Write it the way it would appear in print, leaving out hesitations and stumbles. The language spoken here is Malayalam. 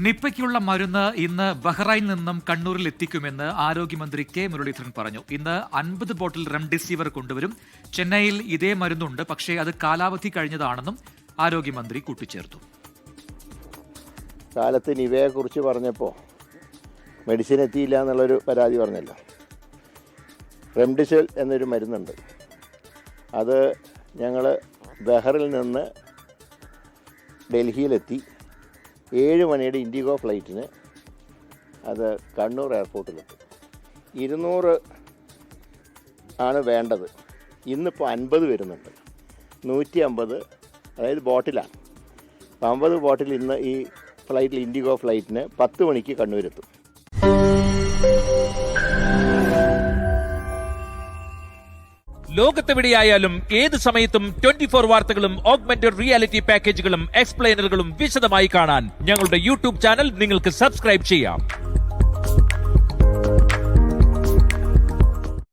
നിപ്പയ്ക്കുള്ള മരുന്ന് ഇന്ന് ബഹ്റൈനിൽ നിന്നും കണ്ണൂരിൽ എത്തിക്കുമെന്ന് ആരോഗ്യമന്ത്രി കെ മുരളീധരൻ പറഞ്ഞു. ഇന്ന് 50 ബോട്ടിൽ റെംഡെസിവിർ കൊണ്ടുവരും. ചെന്നൈയിൽ ഇതേ മരുന്നുണ്ട്, പക്ഷേ അത് കാലാവധി കഴിഞ്ഞതാണെന്നും ആരോഗ്യമന്ത്രി കൂട്ടിച്ചേർത്തു. കാലത്ത് നിവയെക്കുറിച്ച് പറഞ്ഞപ്പോൾ മെഡിസിൻ എത്തിയില്ല എന്നുള്ളൊരു പരാതി പറഞ്ഞല്ലോ. റെംഡെസിവിർ എന്നൊരു മരുന്നുണ്ട്. അത് ഞങ്ങൾ ബഹ്റിൽ നിന്ന് ഡൽഹിയിലെത്തി 7 മണിയുടെ ഇൻഡിഗോ ഫ്ലൈറ്റിന് അത് കണ്ണൂർ എയർപോർട്ടിലെത്തും. 200 ആണ് വേണ്ടത്. ഇന്നിപ്പോൾ 50 വരുന്നുണ്ട്. 150 അതായത് ബോട്ടിലാണ്. 50 ബോട്ടിൽ ഇന്ന് ഈ ഫ്ലൈറ്റിൽ ഇൻഡിഗോ ഫ്ലൈറ്റിന് 10 മണിക്ക് കണ്ണൂരെത്തും. ലോകത്തെവിടെയായാലും ഏത് സമയത്തും 24 വാർത്തകളും ഓഗ്മെന്റഡ് റിയാലിറ്റി പാക്കേജുകളും എക്സ്പ്ലെയിനറുകളും വിശദമായി കാണാൻ ഞങ്ങളുടെ യൂട്യൂബ് ചാനൽ നിങ്ങൾക്ക് സബ്സ്ക്രൈബ് ചെയ്യാം.